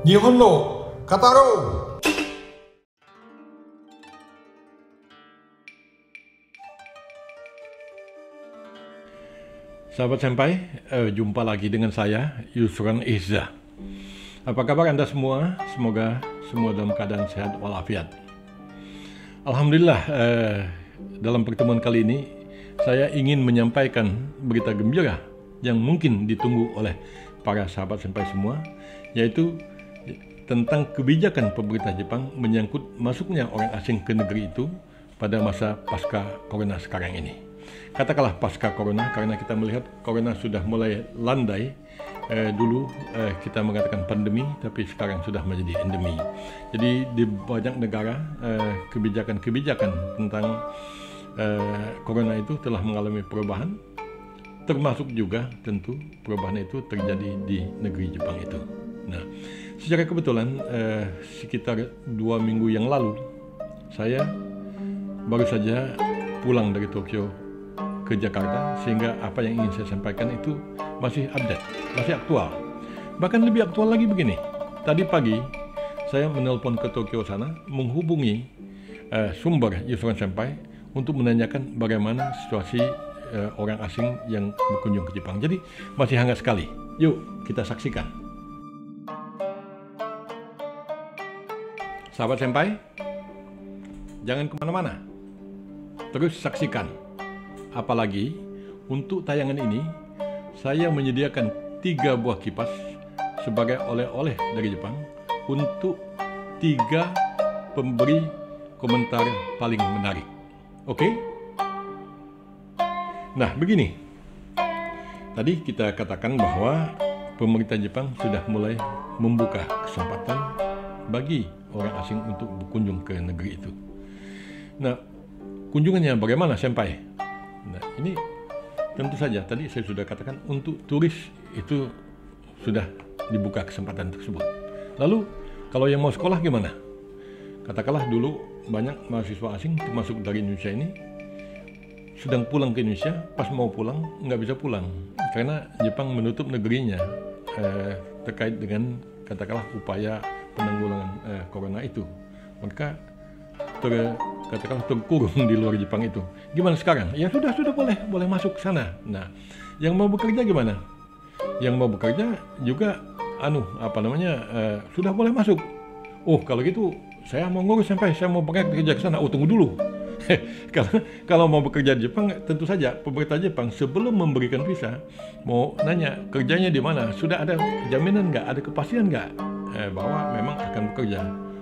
日本の語ろう。Sahabat Senpai, jumpa lagi dengan saya, Yusran Izzah. Apa kabar Anda semua? Semoga semua dalam keadaan sehat walafiat. Alhamdulillah, dalam pertemuan kali ini, saya ingin menyampaikan berita gembira yang mungkin ditunggu oleh para sahabat Senpai semua, yaitu tentang kebijakan pemerintah Jepang menyangkut masuknya orang asing ke negeri itu pada masa pasca corona sekarang ini. Katakanlah pasca corona, karena kita melihat corona sudah mulai landai. Dulu kita mengatakan pandemi, tapi sekarang sudah menjadi endemi. Jadi di banyak negara kebijakan-kebijakan tentang corona itu telah mengalami perubahan, termasuk juga tentu perubahan itu terjadi di negeri Jepang itu. Nah, secara kebetulan sekitar 2 minggu yang lalu saya baru saja pulang dari Tokyo ke Jakarta, sehingga apa yang ingin saya sampaikan itu masih update, masih aktual. Bahkan lebih aktual lagi begini. Tadi pagi saya menelpon ke Tokyo sana, menghubungi sumber Yusran Senpai untuk menanyakan bagaimana situasi orang asing yang berkunjung ke Jepang. Jadi masih hangat sekali. Yuk kita saksikan. Sahabat Senpai, jangan kemana-mana, terus saksikan. Apalagi untuk tayangan ini, saya menyediakan 3 buah kipas sebagai oleh-oleh dari Jepang untuk 3 pemberi komentar paling menarik. Oke? Nah, begini. Tadi kita katakan bahwa pemerintah Jepang sudah mulai membuka kesempatan bagi orang asing untuk berkunjung ke negeri itu. Nah, kunjungannya bagaimana, Senpai? Nah, ini tentu saja tadi saya sudah katakan untuk turis itu sudah dibuka kesempatan tersebut. Lalu kalau yang mau sekolah gimana? Katakanlah dulu banyak mahasiswa asing termasuk dari Indonesia ini sedang pulang ke Indonesia, pas mau pulang nggak bisa pulang karena Jepang menutup negerinya terkait dengan katakanlah upaya penanggulangan corona itu. Maka katakanlah terkurung di luar Jepang itu. Gimana sekarang? Ya sudah boleh masuk ke sana. Nah, yang mau bekerja gimana? Yang mau bekerja juga sudah boleh masuk. Oh, kalau gitu saya mau ngurus sampai saya mau bekerja ke sana. Oh, tunggu dulu. Kalau mau bekerja di Jepang, tentu saja pemerintah Jepang sebelum memberikan visa mau nanya kerjanya di mana, sudah ada jaminan nggak, ada kepastian nggak bahwa memang akan bekerja.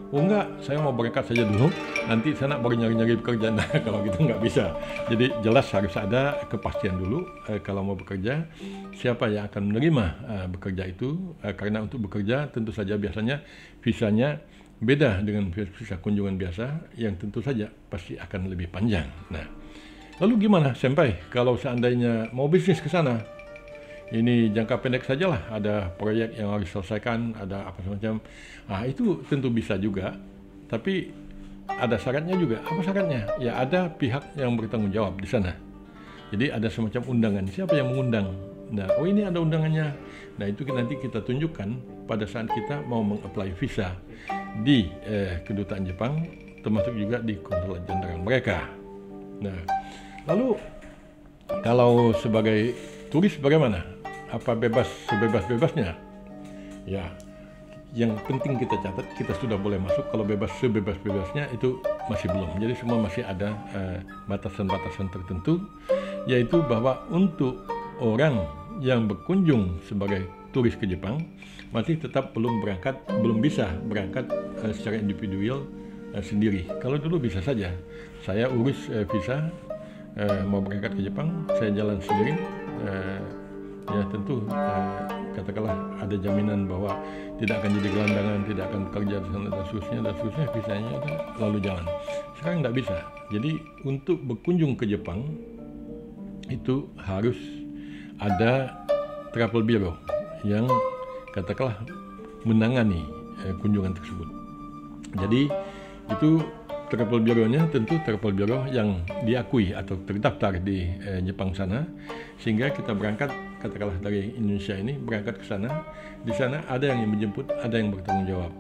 Oh enggak, saya mau berangkat saja dulu, nanti saya baru nyari-nyari pekerjaan. Nah, kalau gitu nggak bisa. Jadi jelas harus ada kepastian dulu kalau mau bekerja, siapa yang akan menerima bekerja itu. Karena untuk bekerja tentu saja biasanya visanya beda dengan visa kunjungan biasa, yang tentu saja pasti akan lebih panjang. Nah, lalu gimana, Senpai, kalau seandainya mau bisnis ke sana? Ini jangka pendek sajalah, ada proyek yang harus diselesaikan, ada apa semacam. Nah, itu tentu bisa juga, tapi ada syaratnya juga. Apa syaratnya? Ya ada pihak yang bertanggung jawab di sana. Jadi ada semacam undangan. Siapa yang mengundang? Nah, oh ini ada undangannya. Nah, itu nanti kita tunjukkan pada saat kita mau meng-apply visa di kedutaan Jepang, termasuk juga di konsulat jenderal mereka. Nah, lalu kalau sebagai turis bagaimana? Apa sebebas-bebasnya? Ya, yang penting kita catat, kita sudah boleh masuk. Kalau bebas sebebas-bebasnya itu masih belum. Jadi semua masih ada batasan-batasan tertentu, yaitu bahwa untuk orang yang berkunjung sebagai turis ke Jepang masih tetap belum bisa berangkat secara individual sendiri. Kalau dulu bisa saja, saya urus visa mau berangkat ke Jepang, saya jalan sendiri. Ya tentu katakanlah ada jaminan bahwa tidak akan jadi gelandangan, tidak akan bekerja di sana dan seterusnya, visanya lalu jalan. Sekarang tidak bisa. Jadi untuk berkunjung ke Jepang itu harus ada travel bureau yang katakanlah menangani kunjungan tersebut. Jadi itu travel bureau-nya tentu travel bureau yang diakui atau terdaftar di Jepang sana, sehingga kita berangkat katakanlah dari Indonesia ini berangkat ke sana, di sana ada yang menjemput, ada yang bertanggung jawab.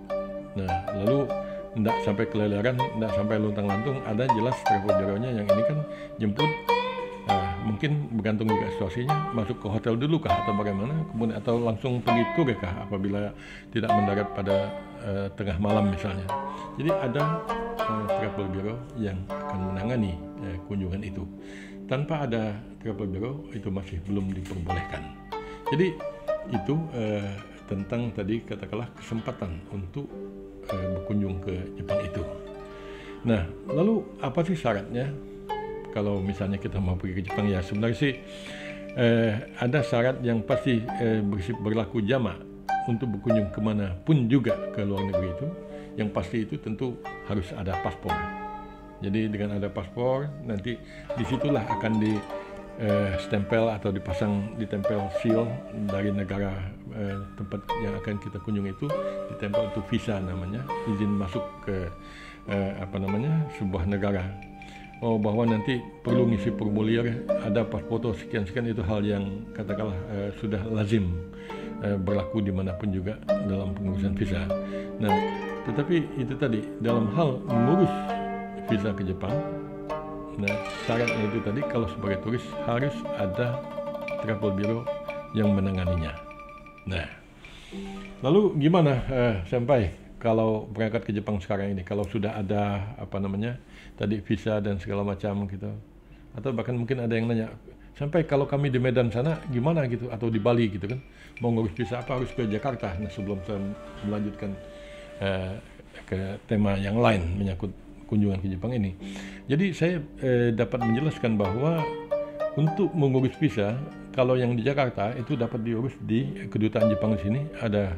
Nah, lalu tidak sampai keleleran, tidak sampai luntang-lantung, ada jelas travel bureau-nya yang ini kan jemput. Mungkin bergantung juga situasinya, masuk ke hotel dulu kah atau bagaimana, kemudian atau langsung pergi tour kah apabila tidak mendarat pada tengah malam misalnya. Jadi ada travel bureau yang akan menangani kunjungan itu. Tanpa ada travel bureau itu masih belum diperbolehkan. Jadi itu tentang tadi katakanlah kesempatan untuk berkunjung ke Jepang itu. Nah, lalu apa sih syaratnya? Kalau misalnya kita mau pergi ke Jepang, ya sebenarnya sih ada syarat yang pasti berlaku jamak untuk berkunjung kemana pun juga ke luar negeri itu. Yang pasti itu tentu harus ada paspor. Jadi dengan ada paspor, nanti disitulah akan stempel atau ditempel seal dari negara tempat yang akan kita kunjungi itu, ditempel untuk visa namanya, izin masuk ke sebuah negara. Bahwa nanti perlu ngisi formulir, ada pas foto sekian-sekian, itu hal yang katakanlah sudah lazim berlaku dimanapun juga dalam pengurusan visa. Nah, tetapi itu tadi dalam hal mengurus visa ke Jepang, nah syaratnya itu tadi kalau sebagai turis harus ada travel bureau yang menanganinya. Nah, lalu gimana Senpai? Kalau berangkat ke Jepang sekarang ini, kalau sudah ada tadi visa dan segala macam gitu, atau bahkan mungkin ada yang nanya, sampai kalau kami di Medan sana gimana gitu, atau di Bali gitu kan, mau ngurus visa apa harus ke Jakarta. Nah, sebelum saya melanjutkan ke tema yang lain menyangkut kunjungan ke Jepang ini, jadi saya dapat menjelaskan bahwa untuk mengurus visa, kalau yang di Jakarta itu dapat diurus di kedutaan Jepang di sini, ada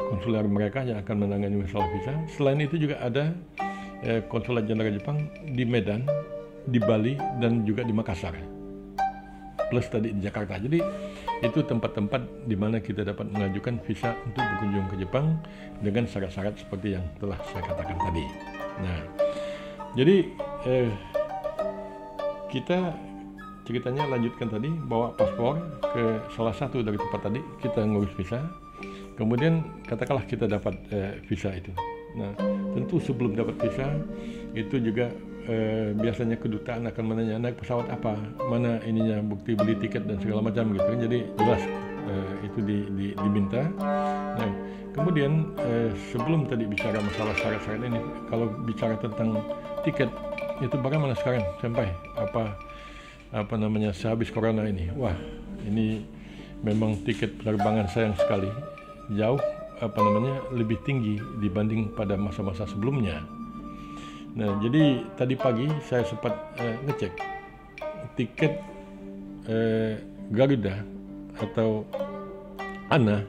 konsuler mereka yang akan menangani masalah visa. Selain itu juga ada konsulat jenderal Jepang di Medan, di Bali, dan juga di Makassar. Plus tadi di Jakarta. Jadi itu tempat-tempat di mana kita dapat mengajukan visa untuk berkunjung ke Jepang dengan syarat-syarat seperti yang telah saya katakan tadi. Nah, jadi kita ceritanya lanjutkan tadi, bawa paspor ke salah satu dari tempat tadi, kita ngurus visa. Kemudian katakanlah kita dapat visa itu. Nah, tentu sebelum dapat visa itu juga biasanya kedutaan akan menanya naik pesawat apa, mana ininya bukti beli tiket dan segala macam gitu kan. Jadi jelas itu diminta. Nah, kemudian sebelum tadi bicara masalah syarat-syarat ini, kalau bicara tentang tiket itu bagaimana sekarang sampai sehabis corona ini? Wah, ini memang tiket penerbangan sayang sekali jauh lebih tinggi dibanding pada masa-masa sebelumnya. Nah, jadi tadi pagi saya sempat ngecek tiket Garuda atau ANA,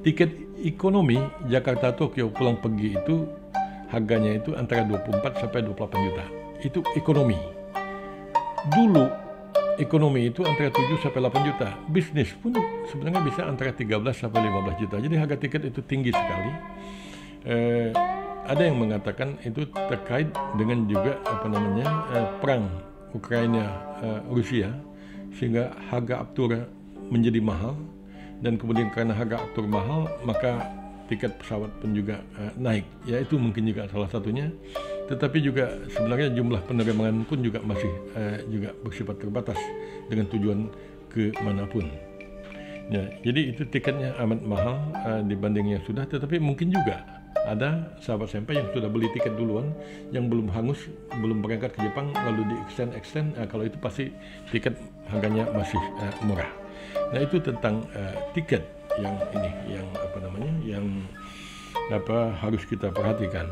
tiket ekonomi Jakarta Tokyo pulang pergi itu harganya itu antara 24 sampai 28 juta. Itu ekonomi. Dulu ekonomi itu antara 7 sampai 8 juta. Bisnis pun sebenarnya bisa antara 13 sampai 15 juta. Jadi harga tiket itu tinggi sekali. Ada yang mengatakan itu terkait dengan juga perang Ukraina Rusia, sehingga harga aftur menjadi mahal, dan kemudian karena harga aftur mahal maka tiket pesawat pun juga naik. Ya, itu mungkin juga salah satunya. Tetapi juga sebenarnya jumlah penerbangan pun juga masih juga bersifat terbatas dengan tujuan ke manapun. Ya, jadi itu tiketnya amat mahal dibanding yang sudah. Tetapi mungkin juga ada sahabat sampai yang sudah beli tiket duluan, yang belum hangus, belum berangkat ke Jepang, lalu di extend. Kalau itu pasti tiket harganya masih murah. Nah, itu tentang tiket yang ini, yang harus kita perhatikan.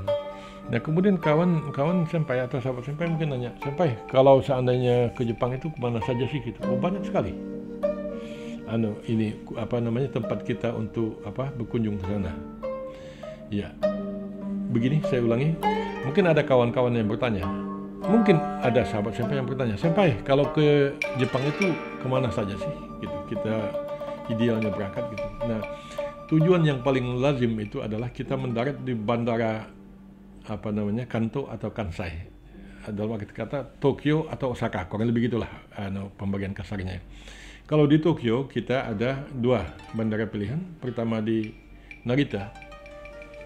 Nah, kemudian kawan-kawan senpai atau sahabat senpai mungkin nanya, senpai kalau seandainya ke Jepang itu kemana saja sih gitu? Banyak sekali. Tempat kita untuk berkunjung ke sana. Ya, begini saya ulangi. Mungkin ada kawan-kawan yang bertanya. Mungkin ada sahabat senpai yang bertanya, senpai kalau ke Jepang itu kemana saja sih? Gitu. Kita idealnya berangkat gitu. Nah, tujuan yang paling lazim itu adalah kita mendarat di bandara Kanto atau Kansai, dalam arti kata Tokyo atau Osaka, kurang lebih gitulah pembagian kasarnya. Kalau di Tokyo kita ada 2 bandara pilihan. Pertama di Narita,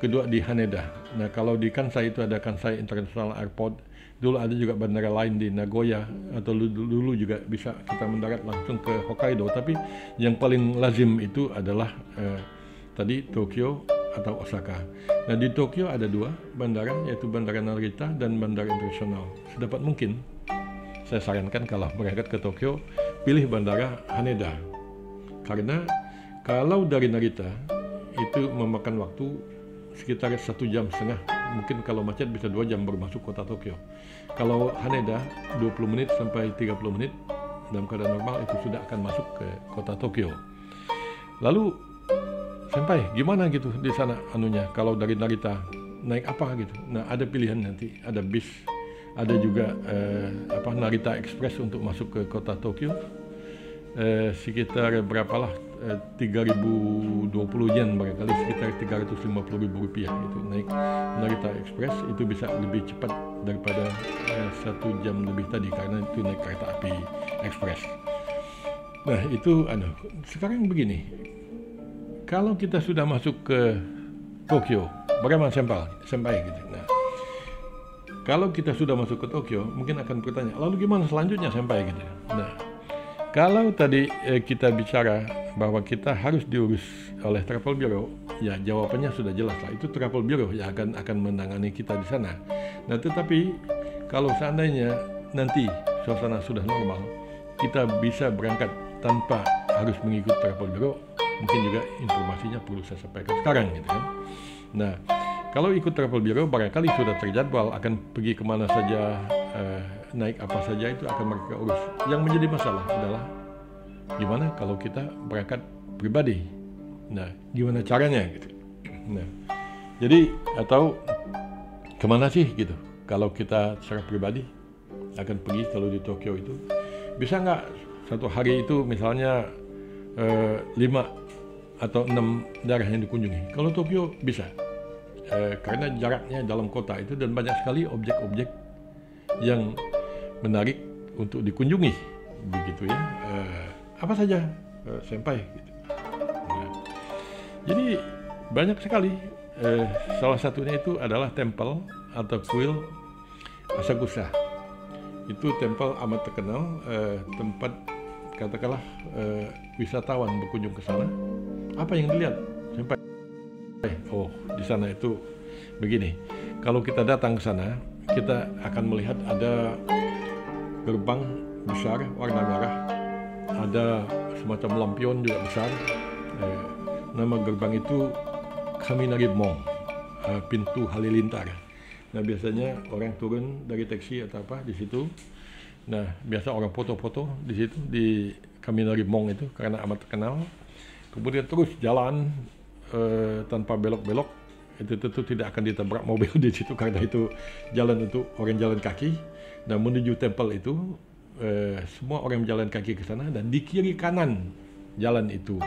kedua di Haneda. Nah, kalau di Kansai itu ada Kansai International Airport. Dulu ada juga bandara lain di Nagoya, atau dulu juga bisa kita mendarat langsung ke Hokkaido. Tapi yang paling lazim itu adalah tadi Tokyo atau Osaka. Nah, di Tokyo ada 2 bandara, yaitu Bandara Narita dan Bandara Internasional. Sedapat mungkin saya sarankan kalau berangkat ke Tokyo, pilih Bandara Haneda. Karena kalau dari Narita itu memakan waktu sekitar 1,5 jam. Mungkin kalau macet bisa 2 jam baru masuk kota Tokyo. Kalau Haneda 20 menit sampai 30 menit dalam keadaan normal itu sudah akan masuk ke kota Tokyo. Lalu Senpai, gimana gitu di sana anunya? Kalau dari Narita naik apa gitu? Nah, ada pilihan nanti, ada bis, ada juga Narita Express untuk masuk ke kota Tokyo. Sekitar berapalah 3.020 yen barangkali, sekitar 350.000 rupiah itu naik Narita Express. Itu bisa lebih cepat daripada 1 jam lebih tadi karena itu naik kereta api ekspres. Nah, itu sekarang begini, kalau kita sudah masuk ke Tokyo, bagaimana Senpai gitu. Nah, kalau kita sudah masuk ke Tokyo, mungkin akan bertanya, lalu gimana selanjutnya Senpai gitu. Nah, kalau tadi kita bicara bahwa kita harus diurus oleh Travel Bureau, ya jawabannya sudah jelas lah. Itu Travel Bureau yang akan menangani kita di sana. Nah, tetapi kalau seandainya nanti suasana sudah normal, kita bisa berangkat tanpa harus mengikuti Travel Bureau. Mungkin juga informasinya perlu saya sampaikan sekarang gitu kan. Nah, kalau ikut Travel Bureau barangkali sudah terjadwal akan pergi kemana saja, naik apa saja itu akan mereka urus. Yang menjadi masalah adalah gimana kalau kita berangkat pribadi. Nah, gimana caranya gitu. Nah, jadi atau kemana sih gitu kalau kita secara pribadi akan pergi kalau di Tokyo itu. Bisa nggak satu hari itu misalnya 5 atau 6 daerah yang dikunjungi? Kalau Tokyo bisa, karena jaraknya dalam kota itu dan banyak sekali objek-objek yang menarik untuk dikunjungi, begitu ya. Apa saja, Senpai gitu. Nah, jadi banyak sekali. Salah satunya itu adalah tempel atau kuil Asakusa. Itu tempel amat terkenal, tempat katakanlah wisatawan berkunjung ke sana. Apa yang dilihat Senpai? Oh, di sana itu begini. Kalau kita datang ke sana, kita akan melihat ada gerbang besar warna merah, ada semacam lampion juga besar. Nama gerbang itu Kaminari Mon, pintu halilintar. Nah, biasanya orang turun dari taksi atau apa di situ. Nah, biasa orang foto-foto di situ di Kaminari Mon itu karena amat terkenal. Kemudian terus jalan tanpa belok-belok, itu tentu tidak akan ditabrak mobil di situ karena itu jalan untuk orang jalan kaki. Dan menuju tempel itu semua orang jalan kaki ke sana, dan di kiri kanan jalan itu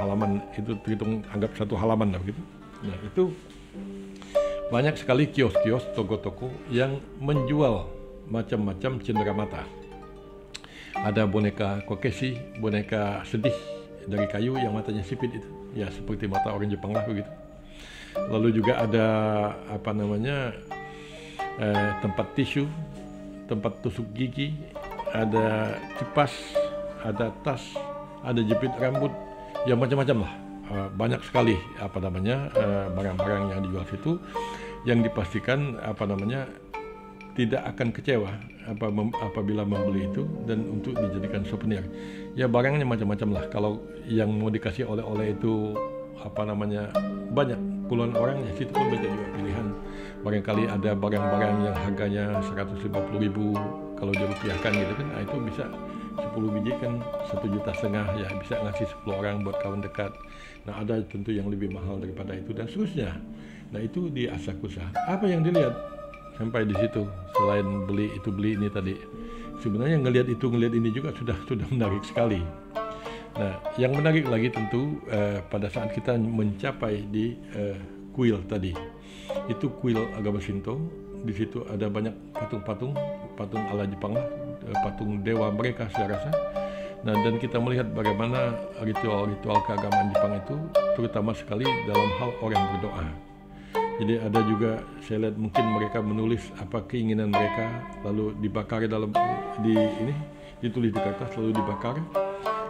halaman itu terhitung anggap satu halaman lah gitu. Nah, itu banyak sekali kios-kios, toko-toko yang menjual macam-macam cenderamata. Ada boneka kokeshi, boneka sedih dari kayu yang matanya sipit itu, ya seperti mata orang Jepang lah begitu. Lalu juga ada tempat tisu, tempat tusuk gigi, ada kipas, ada tas, ada jepit rambut, ya macam-macam lah. Banyak sekali barang-barang yang dijual situ yang dipastikan tidak akan kecewa apabila membeli itu dan untuk dijadikan souvenir. Ya barangnya macam-macam lah. Kalau yang mau dikasih oleh-oleh itu banyak puluhan orang, ya situ pun banyak juga pilihan. Barangkali ada barang-barang yang harganya 150.000 kalau dirupiahkan gitu kan. Nah, itu bisa 10 biji kan 1,5 juta ya, bisa ngasih 10 orang buat kawan dekat. Nah, ada tentu yang lebih mahal daripada itu dan seterusnya. Nah, itu di Asakusa. Apa yang dilihat sampai di situ selain beli ini tadi? Sebenarnya ngelihat ini juga sudah menarik sekali. Nah, yang menarik lagi tentu pada saat kita mencapai di kuil tadi. Itu kuil agama Shinto. Di situ ada banyak patung ala Jepang lah, patung dewa mereka saya rasa. Nah, dan kita melihat bagaimana ritual-ritual keagamaan Jepang itu terutama sekali dalam hal orang berdoa. Jadi ada juga saya lihat mungkin mereka menulis apa keinginan mereka lalu dibakar ditulis di kertas lalu dibakar.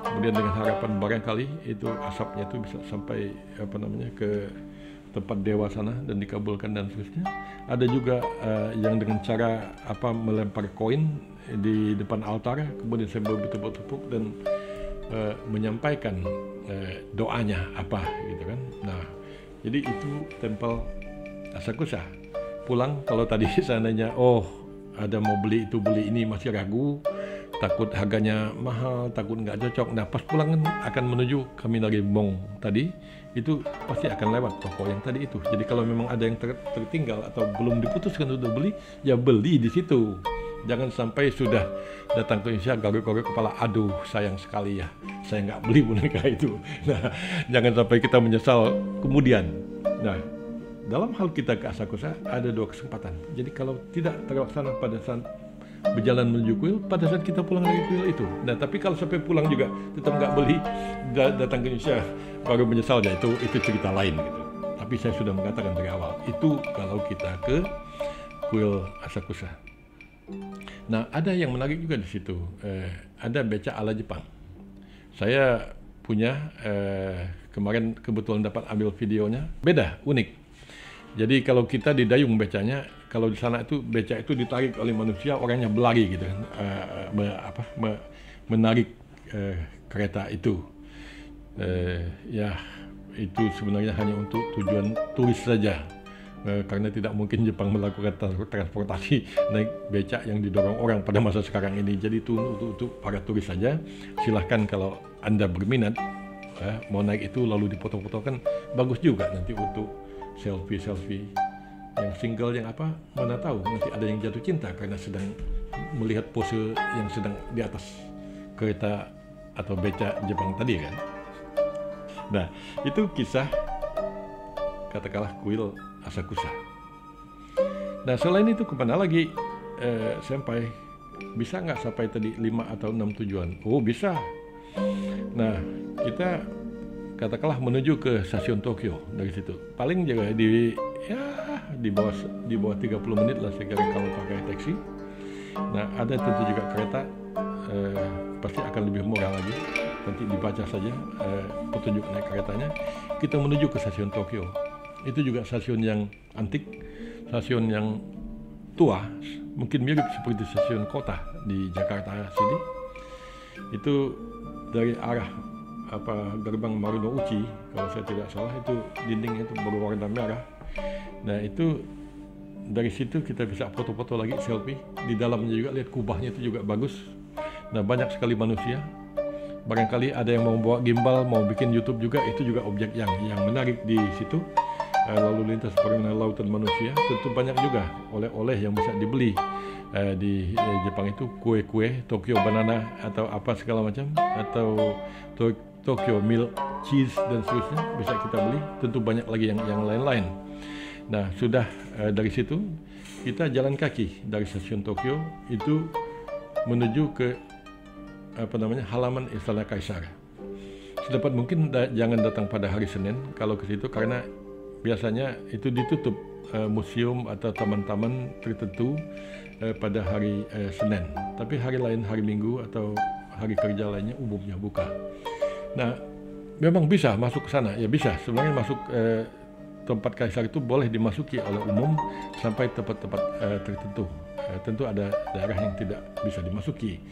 Kemudian dengan harapan barangkali itu asapnya itu bisa sampai ke tempat dewa sana dan dikabulkan dan seterusnya. Ada juga yang dengan cara melempar koin di depan altar, kemudian sambil bertepuk-tepuk dan menyampaikan doanya gitu kan. Nah, jadi itu tempel Asakusa. Pulang kalau tadi seandainya ada mau beli itu beli ini masih ragu, takut harganya mahal, takut nggak cocok. Nah, pas pulang kan akan menuju Kaminari Mong tadi, itu pasti akan lewat toko yang tadi itu. Jadi kalau memang ada yang tertinggal atau belum diputuskan untuk beli, ya beli di situ. Jangan sampai sudah datang ke Indonesia garuk-garuk kepala, aduh sayang sekali ya, saya nggak beli boneka itu. Nah, jangan sampai kita menyesal kemudian. Nah, dalam hal kita ke Asakusa ada 2 kesempatan. Jadi kalau tidak terlaksana pada saat berjalan menuju kuil, pada saat kita pulang dari kuil itu. Nah, tapi kalau sampai pulang juga tetap nggak beli, datang ke Indonesia baru menyesal, ya itu cerita lain gitu. Tapi saya sudah mengatakan dari awal, itu kalau kita ke kuil Asakusa. Nah, ada yang menarik juga di situ. Ada beca ala Jepang. Saya punya kemarin kebetulan dapat ambil videonya. Beda, unik. Jadi kalau kita di dayung becanya, kalau di sana itu beca itu ditarik oleh manusia, orangnya berlari gitu kan, menarik kereta itu. Ya itu sebenarnya hanya untuk tujuan turis saja, karena tidak mungkin Jepang melakukan transportasi naik becak yang didorong orang pada masa sekarang ini. Jadi itu untuk para turis saja. Silahkan kalau Anda berminat mau naik itu lalu dipotong-potong, kan bagus juga nanti untuk selfie yang single yang mana tahu nanti ada yang jatuh cinta karena sedang melihat pose yang sedang di atas kereta atau beca Jepang tadi kan. Nah, itu kisah katakanlah kuil Asakusa. Nah, selain itu kemana lagi sampai? Bisa nggak sampai tadi 5 atau 6 tujuan? Oh, bisa. Nah, kita katakanlah menuju ke stasiun Tokyo dari situ. Paling juga di bawah 30 menit lah saya kira kalau pakai taksi. Nah, ada tentu juga kereta, pasti akan lebih murah lagi. Nanti dibaca saja petunjuk naik keretanya. Kita menuju ke stasiun Tokyo. Itu juga stasiun yang antik, stasiun yang tua, mungkin mirip seperti stasiun kota di Jakarta sini. Itu dari arah gerbang Marunouchi, kalau saya tidak salah itu dindingnya itu berwarna merah. Nah, itu dari situ kita bisa foto-foto lagi, selfie. Di dalamnya juga lihat kubahnya itu juga bagus. Nah, banyak sekali manusia. Barangkali ada yang mau bawa gimbal, mau bikin YouTube juga, itu juga objek yang menarik di situ. Lalu lintas permainan lautan manusia, tentu banyak juga oleh-oleh yang bisa dibeli di Jepang itu, kue-kue, Tokyo banana atau apa segala macam, atau Tokyo milk cheese dan seterusnya bisa kita beli. Tentu banyak lagi yang lain-lain. Nah, sudah dari situ kita jalan kaki dari stasiun Tokyo itu menuju ke halaman Istana Kaisar. Sedapat mungkin jangan datang pada hari Senin kalau ke situ, karena biasanya itu ditutup museum atau taman-taman tertentu pada hari Senin. Tapi hari lain, hari Minggu atau hari kerja lainnya umumnya buka. Nah, memang bisa masuk ke sana, ya bisa. Sebenarnya masuk tempat Kaisar itu boleh dimasuki oleh umum sampai tempat-tempat tertentu. Tentu ada daerah yang tidak bisa dimasuki.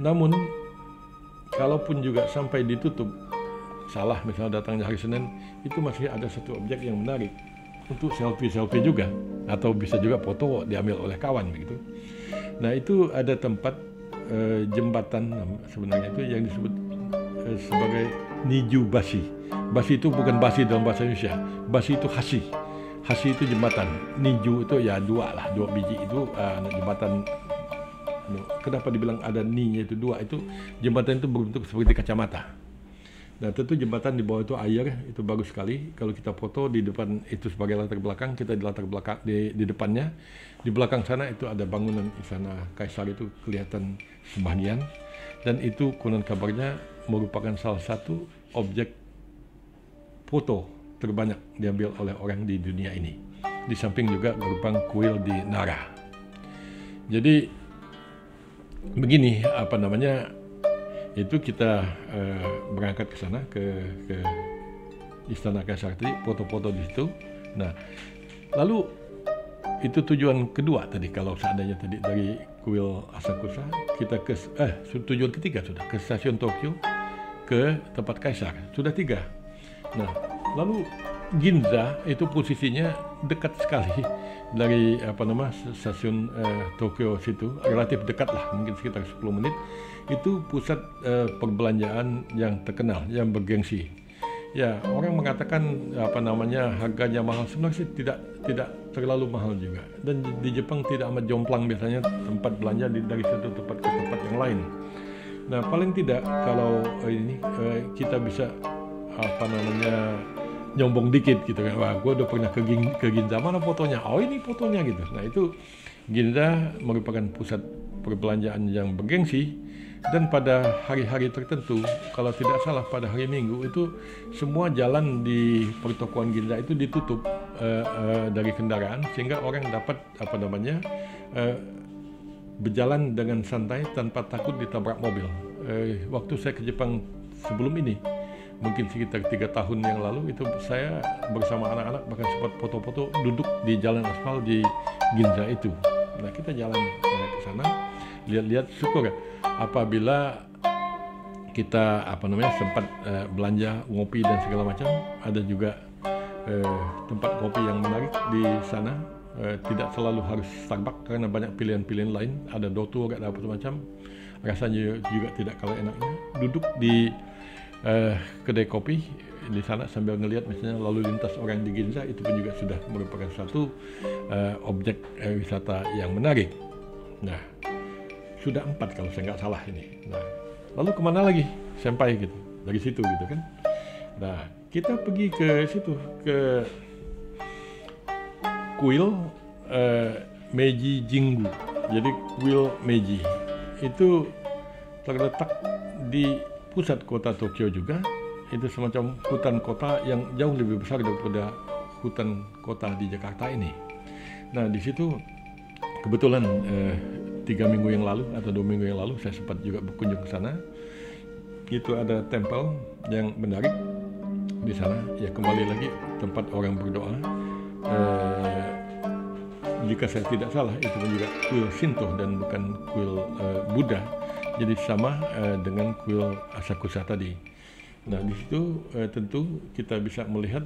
Namun, kalaupun juga sampai ditutup, salah misalnya datangnya hari Senin, itu masih ada satu objek yang menarik untuk selfie juga, atau bisa juga foto diambil oleh kawan begitu. Nah, itu ada tempat jembatan sebenarnya itu yang disebut sebagai Niju Bashi. Bashi itu bukan basi dalam bahasa Indonesia. Bashi itu hashi. Hashi itu jembatan. Niju itu ya dua biji itu jembatan. Kenapa dibilang ada ni-nya itu dua? Itu jembatan itu berbentuk seperti kacamata. Nah, tentu jembatan di bawah itu air, itu bagus sekali. Kalau kita foto di depan itu sebagai latar belakang, kita di latar belakang di depannya. Di belakang sana itu ada bangunan Istana Kaisar, itu kelihatan sebagian. dan itu konon kabarnya merupakan salah satu objek foto terbanyak diambil oleh orang di dunia ini. Di samping juga gerbang kuil di Nara. Jadi begini, itu kita berangkat ke sana ke Istana Kaisar tadi, foto-foto di situ. Nah, lalu itu tujuan kedua tadi, kalau seandainya tadi dari kuil Asakusa kita ke tujuan ketiga sudah ke stasiun Tokyo, ke tempat Kaisar, sudah 3. Nah, lalu Ginza itu posisinya dekat sekali dari stasiun Tokyo situ, relatif dekat lah, mungkin sekitar 10 menit. Itu pusat perbelanjaan yang terkenal, yang bergengsi. Ya, orang mengatakan harganya mahal, sebenarnya sih tidak terlalu mahal juga. Dan di Jepang tidak amat jomplang biasanya tempat belanja dari satu tempat ke tempat yang lain. Nah, paling tidak kalau ini kita bisa nyombong dikit gitu kan. Wah, gue udah pernah ke Ginza, mana fotonya? Oh, ini fotonya gitu. Nah, itu Ginza merupakan pusat perbelanjaan yang bergengsi. Dan pada hari-hari tertentu, kalau tidak salah pada hari Minggu itu semua jalan di pertokoan Ginza itu ditutup dari kendaraan, sehingga orang dapat berjalan dengan santai tanpa takut ditabrak mobil. Waktu saya ke Jepang sebelum ini, mungkin sekitar 3 tahun yang lalu, itu saya bersama anak-anak bahkan sempat foto-foto duduk di jalan aspal di Ginza itu. Nah, kita jalan ke sana, lihat-lihat, syukur apabila kita sempat belanja, ngopi dan segala macam. Ada juga tempat kopi yang menarik di sana. Tidak selalu harus Starbucks karena banyak pilihan-pilihan lain. Ada Doto, ada apa macam. Rasanya juga tidak kalah enaknya. Duduk di kedai kopi di sana sambil ngelihat misalnya lalu lintas orang di Ginza, itu pun juga sudah merupakan satu objek wisata yang menarik. Nah, sudah 4 kalau saya nggak salah ini. Nah, lalu kemana lagi? Senpai gitu, dari situ gitu kan. Nah, kita pergi ke situ, ke kuil Meiji Jingu. Jadi kuil Meiji itu terletak di pusat kota Tokyo juga. Itu semacam hutan kota yang jauh lebih besar daripada hutan kota di Jakarta ini. Nah, di situ kebetulan 3 minggu yang lalu atau 2 minggu yang lalu saya sempat juga berkunjung ke sana. Itu ada tempel yang menarik di sana. Ya, kembali lagi tempat orang berdoa. Jika saya tidak salah, itu pun juga kuil Shinto dan bukan kuil Buddha. Jadi sama dengan kuil Asakusa tadi. Nah, di situ tentu kita bisa melihat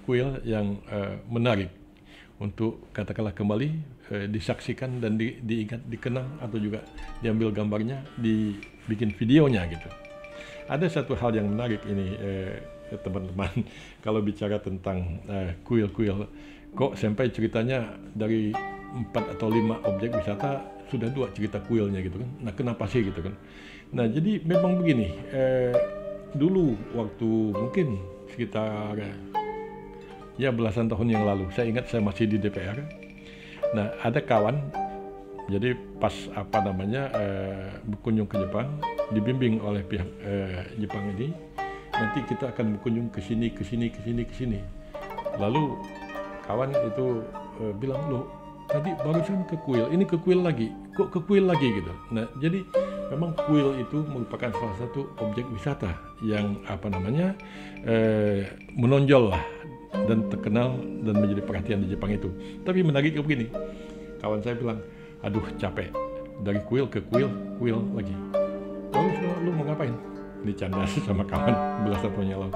kuil yang menarik untuk katakanlah kembali disaksikan dan diingat, dikenang, atau juga diambil gambarnya, dibikin videonya gitu. Ada satu hal yang menarik ini teman-teman, kalau bicara tentang kuil-kuil, kok sampai ceritanya dari 4 atau 5 objek wisata sudah 2 cerita kuilnya gitu kan. Nah, kenapa sih gitu kan? Nah, jadi memang begini, dulu waktu mungkin sekitar belasan tahun yang lalu, saya ingat saya masih di DPR. Nah, ada kawan, jadi pas berkunjung ke Jepang, dibimbing oleh pihak Jepang ini, nanti kita akan berkunjung ke sini. Lalu kawan itu bilang, loh, tadi barusan ke kuil, ini ke kuil lagi, kok ke kuil lagi gitu. Nah, jadi memang kuil itu merupakan salah satu objek wisata yang menonjol lah dan terkenal dan menjadi perhatian di Jepang itu. Tapi menariknya begini, kawan saya bilang, aduh capek, dari kuil ke kuil lagi. Lalu lu mau ngapain? Dicanda sama kawan belasan tahun yang lalu.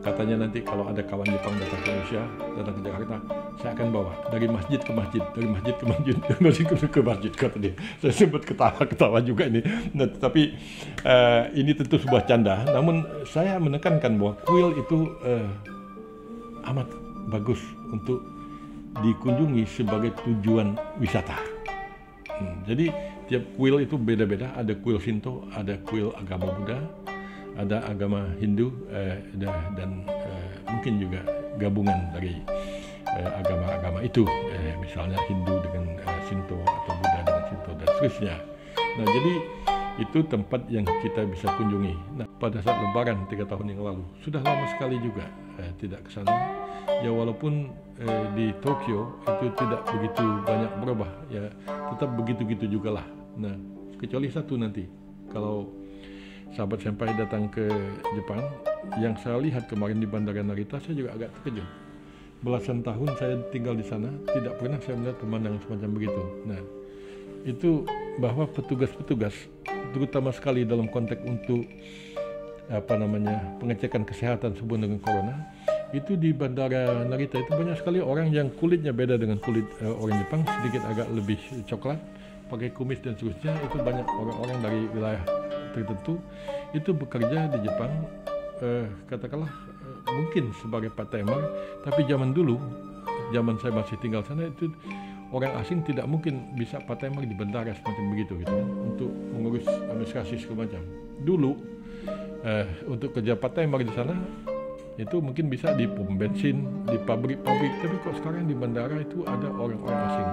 Katanya nanti kalau ada kawan Jepang datang ke Indonesia, datang ke Jakarta, saya akan bawa dari masjid ke masjid, dari masjid ke masjid, kata dia. Saya sempat ketawa juga ini. Nah, tapi ini tentu sebuah canda. Namun saya menekankan bahwa kuil itu amat bagus untuk dikunjungi sebagai tujuan wisata. Jadi tiap kuil itu beda-beda. Ada kuil Shinto, ada kuil agama Buddha, ada agama Hindu, dan mungkin juga gabungan dari agama-agama itu, misalnya Hindu dengan Shinto atau Buddha dengan Shinto dan seterusnya. Nah, jadi itu tempat yang kita bisa kunjungi. Nah, pada saat Lebaran 3 tahun yang lalu, sudah lama sekali juga tidak ke sana. Ya walaupun di Tokyo itu tidak begitu banyak berubah, ya tetap begitu-gitu juga lah. Nah, kecuali satu nanti, kalau sahabat senpai datang ke Jepang, yang saya lihat kemarin di Bandara Narita, saya juga agak terkejut. Belasan tahun saya tinggal di sana, tidak pernah saya melihat pemandangan semacam begitu. Nah, itu bahwa petugas-petugas, terutama sekali dalam konteks untuk pengecekan kesehatan sebelum dengan corona, itu di Bandara Narita itu banyak sekali orang yang kulitnya beda dengan kulit orang Jepang, sedikit agak lebih coklat, pakai kumis dan seterusnya. Itu banyak orang-orang dari wilayah tertentu itu bekerja di Jepang, katakanlah mungkin sebagai part-timer, tapi zaman dulu, zaman saya masih tinggal sana, itu orang asing tidak mungkin bisa part-timer di bandara semacam begitu gitu kan, untuk mengurus administrasi segala macam. Dulu untuk kerja part-timer di sana itu mungkin bisa di pom bensin, di pabrik-pabrik, tapi kok sekarang di bandara itu ada orang-orang asing.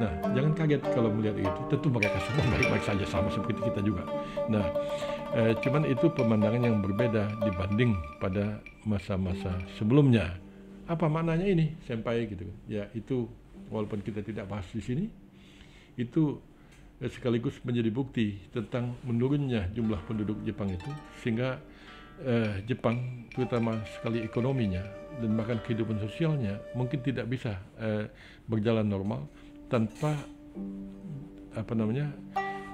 Nah, jangan kaget kalau melihat itu, tentu mereka semua baik-baik saja, sama seperti kita juga. Nah, cuman itu pemandangan yang berbeda dibanding pada masa-masa sebelumnya. Apa maknanya ini, senpai gitu? Ya itu, walaupun kita tidak bahas di sini, itu sekaligus menjadi bukti tentang menurunnya jumlah penduduk Jepang itu, sehingga Jepang, terutama sekali ekonominya dan bahkan kehidupan sosialnya, mungkin tidak bisa berjalan normal tanpa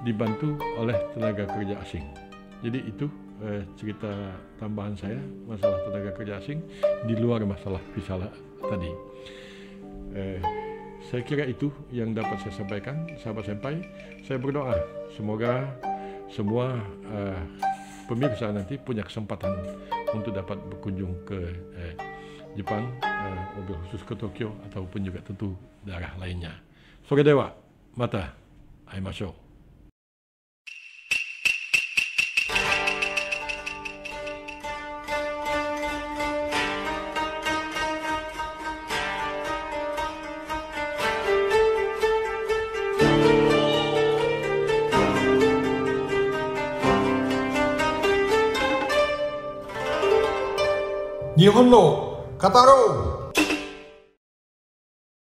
dibantu oleh tenaga kerja asing. Jadi itu cerita tambahan saya masalah tenaga kerja asing di luar masalah visa tadi. Saya kira itu yang dapat saya sampaikan, sahabat senpai. Saya berdoa semoga semua pemirsa nanti punya kesempatan untuk dapat berkunjung ke Jepang, mobil khusus ke Tokyo ataupun juga tentu daerah lainnya. Sore dewa, mata, aimashou. Nihon no Kataro!